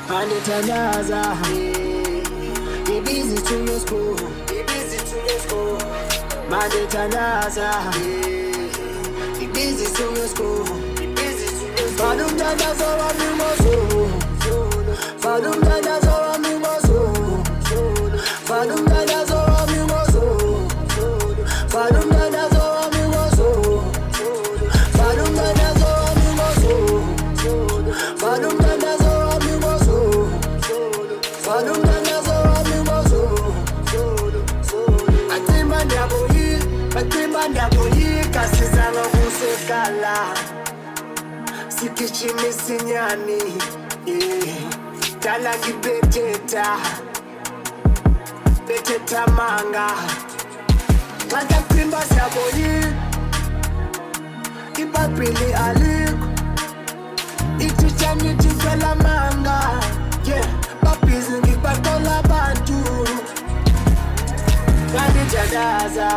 Anitanaza, be busy to your school, Manitanaza, be busy to your school, Fadum Danazo, Amimoso, Fadum Danazo, Amimoso, Fadum Danazo, Amimoso, Fadum Danazo, Amimoso, Fadum Danazo, Amimoso, Fadum Danazo, Amimoso, Fadum Danazo, Amimoso, Atimanda boyi, Kasizana Musekala. Sikichimi sinyani, Talangi beteta manga. Mata kwimba saboyi, Ipapili aliku, Itichani tifela manga. Yeah, papizi ngipatola bantu. Kandi jadaza,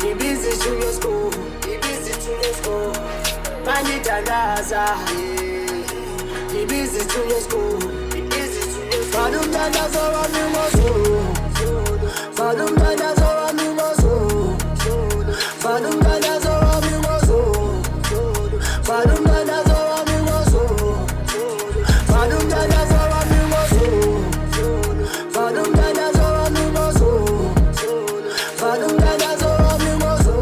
Ibizi to your school, Mani Danaza, be busy to your school, Fadum Danazo, Amimoso, Fadum Danazo, Amimoso, Fadum Danazo, Amimoso, Fadum Danazo, Amimoso, Fadum Danazo, Amimoso, Fadum Danazo, Amimoso, Fadum Danazo, Amimoso,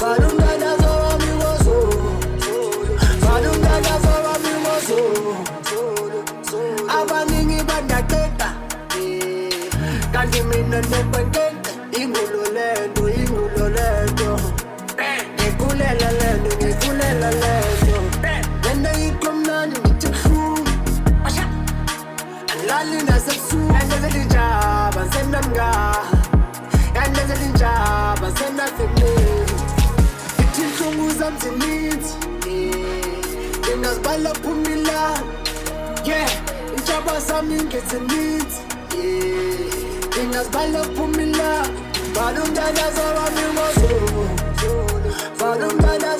Fadum Danazo, Amimoso, Fadum Danazo, Amimoso, Abaningi Bandaketa, Kandimina Nepangeta, Ingulolendo, Nikulela Lendo, and they come down with your food, and Lalina Sapsu, and there's a job, and send them and there's a job, and send nothing new. Something needs, in us bala pumila, yeah, in Chaba Samin gets a needs, in us bala pumila, Fadum Danazo, Amimoso, Fadum Danazo.